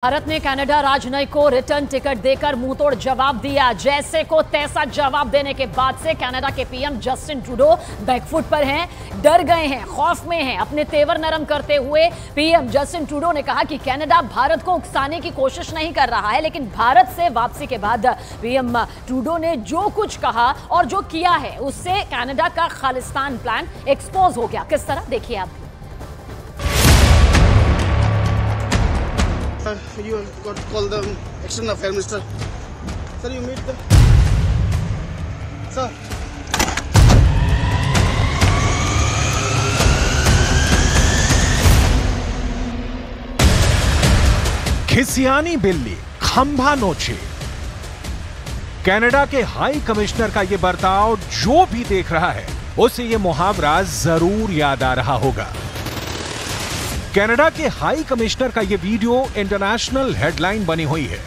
भारत ने कनाडा राजनयिक को रिटर्न टिकट देकर मुंहतोड़ जवाब दिया। जैसे को तैसा जवाब देने के बाद से कनाडा के पीएम जस्टिन ट्रूडो बैकफुट पर हैं, डर गए हैं, खौफ में हैं। अपने तेवर नरम करते हुए पीएम जस्टिन ट्रूडो ने कहा कि कनाडा भारत को उकसाने की कोशिश नहीं कर रहा है, लेकिन भारत से वापसी के बाद पीएम ट्रूडो ने जो कुछ कहा और जो किया है उससे कनाडा का खालिस्तान प्लान एक्सपोज हो गया। किस तरह, देखिए आप। You got to call the External Affairs Minister. Sir, you meet the... Sir. खिसियानी बिल्ली खंभा नोचे। कनाडा के हाई कमिश्नर का यह बर्ताव जो भी देख रहा है उसे यह मुहावरा जरूर याद आ रहा होगा। कनाडा के हाई कमिश्नर का यह वीडियो इंटरनेशनल हेडलाइन बनी हुई है।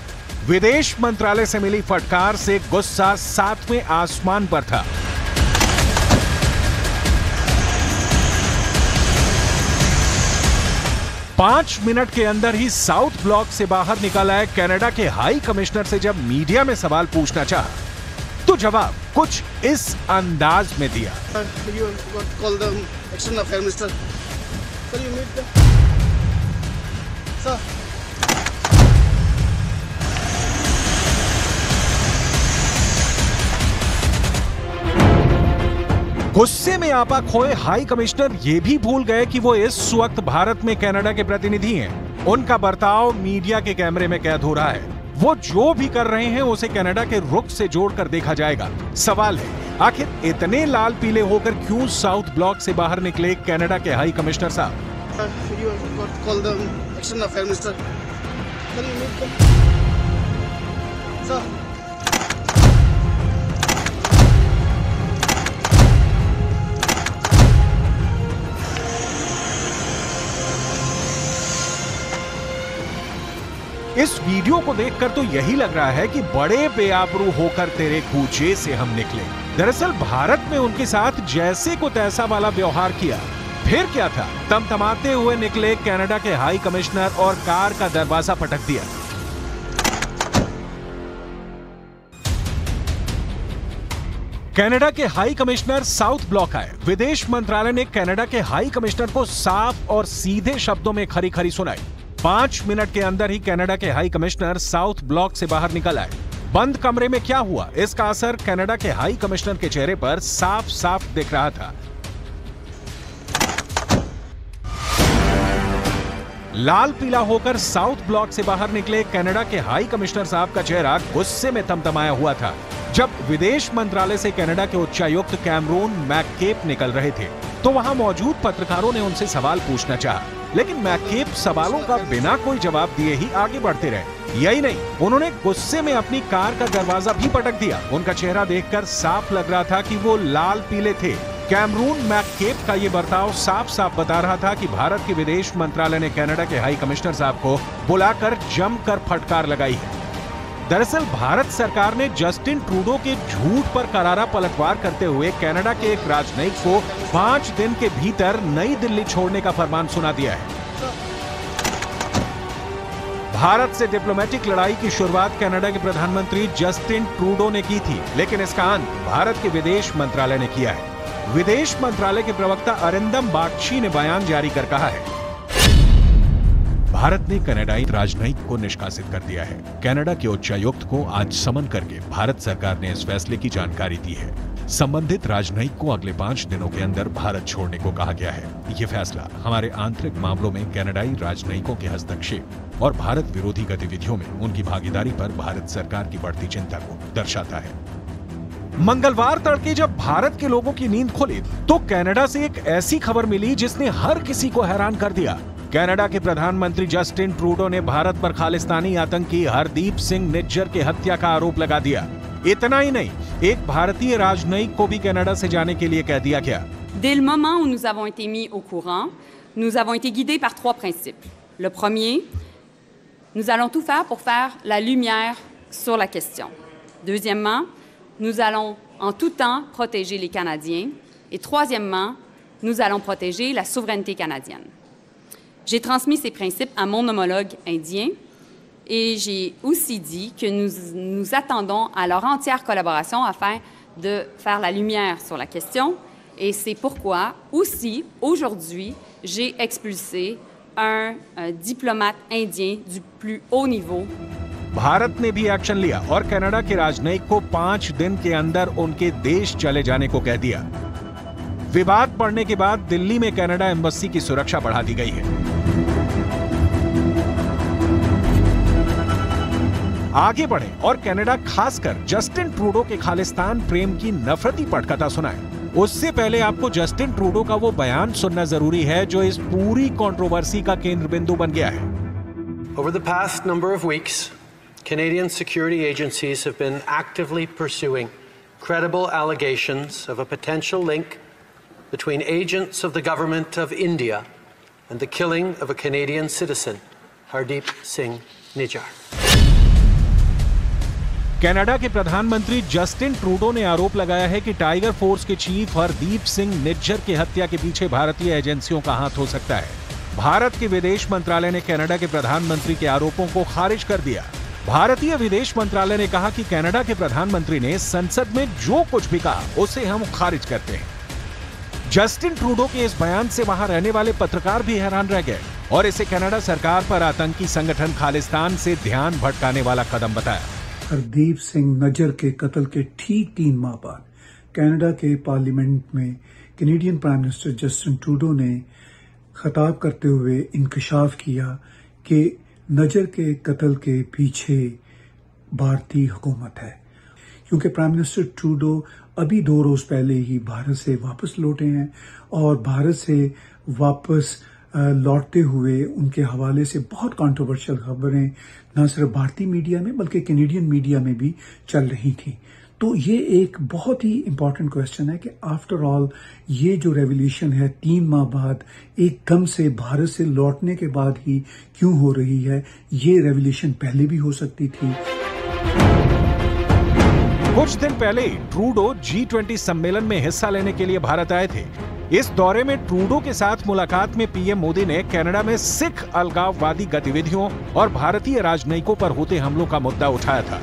विदेश मंत्रालय से मिली फटकार से गुस्सा 7वें आसमान पर था। पांच मिनट के अंदर ही साउथ ब्लॉक से बाहर निकल आए कनाडा के हाई कमिश्नर से जब मीडिया में सवाल पूछना चाहा तो जवाब कुछ इस अंदाज में दिया। गुस्से में आपा खोए हाई कमिश्नर ये भी भूल गए कि वो इस वक्त भारत में कनाडा के प्रतिनिधि हैं। उनका बर्ताव मीडिया के कैमरे में कैद हो रहा है। वो जो भी कर रहे हैं उसे कनाडा के रुख से जोड़कर देखा जाएगा। सवाल है, आखिर इतने लाल पीले होकर क्यों साउथ ब्लॉक से बाहर निकले कनाडा के हाई कमिश्नर साहब? इस वीडियो को देखकर तो यही लग रहा है कि बड़े बेआबरू होकर तेरे कूचे से हम निकले। दरअसल भारत में उनके साथ जैसे को तैसा वाला व्यवहार किया। फिर क्या था, तमतमाते हुए निकले कनाडा के हाई कमिश्नर और कार का दरवाजा पटक दिया। कनाडा के हाई कमिश्नर साउथ ब्लॉक आए। विदेश मंत्रालय ने कनाडा के हाई कमिश्नर को साफ और सीधे शब्दों में खरी खरी सुनाई। 5 मिनट के अंदर ही कनाडा के हाई कमिश्नर साउथ ब्लॉक से बाहर निकल आए। बंद कमरे में क्या हुआ, इसका असर कनाडा के हाई कमिश्नर के चेहरे पर साफ साफ दिख रहा था। लाल पीला होकर साउथ ब्लॉक से बाहर निकले कनाडा के हाई कमिश्नर साहब का चेहरा गुस्से में तमतमाया हुआ था। जब विदेश मंत्रालय से कनाडा के उच्चायुक्त कैमरून मैककेप निकल रहे थे तो वहां मौजूद पत्रकारों ने उनसे सवाल पूछना चाहा, लेकिन मैककेप सवालों का बिना कोई जवाब दिए ही आगे बढ़ते रहे। यही नहीं, उन्होंने गुस्से में अपनी कार का दरवाजा भी पटक दिया। उनका चेहरा देखकर साफ लग रहा था कि वो लाल पीले थे। कैमरून मैककेप का ये बर्ताव साफ साफ बता रहा था कि भारत के विदेश मंत्रालय ने कनाडा के हाई कमिश्नर साहब को बुलाकर जमकर फटकार लगाई है। दरअसल भारत सरकार ने जस्टिन ट्रूडो के झूठ पर करारा पलटवार करते हुए कनाडा के एक राजनयिक को 5 दिन के भीतर नई दिल्ली छोड़ने का फरमान सुना दिया है। भारत से डिप्लोमेटिक लड़ाई की शुरुआत कनाडा के प्रधानमंत्री जस्टिन ट्रूडो ने की थी, लेकिन इसका अंत भारत के विदेश मंत्रालय ने किया है। विदेश मंत्रालय के प्रवक्ता अरिंदम बागची ने बयान जारी कर कहा है, भारत ने कनाडाई राजनयिक को निष्कासित कर दिया है। कनाडा के उच्चायुक्त को आज समन करके भारत सरकार ने इस फैसले की जानकारी दी है। संबंधित राजनयिक को अगले 5 दिनों के अंदर भारत छोड़ने को कहा गया है। ये फैसला हमारे आंतरिक मामलों में कनाडाई राजनयिकों के हस्तक्षेप और भारत विरोधी गतिविधियों में उनकी भागीदारी पर भारत सरकार की बढ़ती चिंता को दर्शाता है। मंगलवार तड़के जब भारत के लोगों की नींद खुली तो कनाडा से एक ऐसी खबर मिली जिसने हर किसी को हैरान कर दिया। कनाडा के प्रधानमंत्री जस्टिन ट्रूडो ने भारत पर खालिस्तानी आतंकी हरदीप सिंह निज्जर की हत्या का आरोप लगा दिया। इतना ही नहीं, एक भारतीय राजनयिक को भी कनाडा से जाने के लिए कह दिया गया। Dès le moment où nous avons été mis au courant, nous avons été guidés par 3 principes. Le premier, nous allons tout faire pour faire la lumière sur la question. Deuxièmement, nous allons en tout temps protéger les Canadiens. Et troisièmement, nous allons protéger la souveraineté canadienne. J'ai transmis ces principes à mon homologue indien Et j'ai aussi dit que nous attendons à leur entière collaboration afin de faire la lumière sur la question. Et c'est pourquoi, aussi, aujourd'hui, j'ai expulsé un diplomate indien du plus haut niveau. Bharat ने भी action लिया और Canada के राजनयिक को 5 दिन के अंदर उनके देश चले जाने को कह दिया। विवाद बढ़ने के बाद दिल्ली में कनाडा एम्बेसी की सुरक्षा बढ़ा दी गई है। आगे बढ़े और कनाडा खासकर जस्टिन ट्रूडो के खालिस्तान प्रेम की नफरती पटकथा सुनाए। उससे पहले आपको जस्टिन ट्रूडो का वो बयान सुनना जरूरी है जो इस पूरी कंट्रोवर्सी का केंद्र बिंदु बन गया है। Over the past number of weeks, Canadian security agencies have been actively pursuing credible allegations of a potential link between agents of the government of India and the killing of a Canadian citizen, Hardeep Singh Nijjar. Canada के प्रधानमंत्री Justin Trudeau ने आरोप लगाया है कि tiger force के chief Hardeep Singh Nijjar की हत्या के पीछे भारतीय एजेंसियों का हाथ हो सकता है। भारत के विदेश मंत्रालय ने कनाडा के प्रधानमंत्री के आरोपों को खारिज कर दिया। भारतीय विदेश मंत्रालय ने कहा कि कनाडा के प्रधानमंत्री ने संसद में जो कुछ भी कहा उसे हम खारिज करते हैं। जस्टिन ट्रूडो के इस बयान से वहां रहने वाले पत्रकार भी हैरान रह गए और इसे कनाडा सरकार पर आतंकी संगठन खालिस्तान से ध्यान भटकाने वाला कदम बताया। हरदीप सिंह नज्जर के कत्ल के ठीक 3 माह बाद कनाडा के पार्लियामेंट में Canadian prime minister Justin Trudeau ने खिताब करते हुए इंकशाफ किया कि नज्जर के कत्ल के पीछे भारतीय हुकूमत है, क्योंकि प्राइम मिनिस्टर ट्रूडो अभी 2 रोज पहले ही भारत से वापस लौटे हैं और भारत से वापस लौटते हुए उनके हवाले से बहुत कंट्रोवर्शियल खबरें न सिर्फ भारतीय मीडिया में बल्कि कैनेडियन मीडिया में भी चल रही थी। तो ये एक बहुत ही इंपॉर्टेंट क्वेश्चन है कि आफ्टर ऑल ये जो रेवोल्यूशन है 3 माह बाद एकदम से भारत से लौटने के बाद ही क्यों हो रही है? ये रेवोल्यूशन पहले भी हो सकती थी। कुछ दिन पहले ट्रूडो G20 सम्मेलन में हिस्सा लेने के लिए भारत आए थे। इस दौरे में ट्रूडो के साथ मुलाकात में पीएम मोदी ने कनाडा में सिख अलगाववादी गतिविधियों और भारतीय राजनयिकों पर होते हमलों का मुद्दा उठाया था।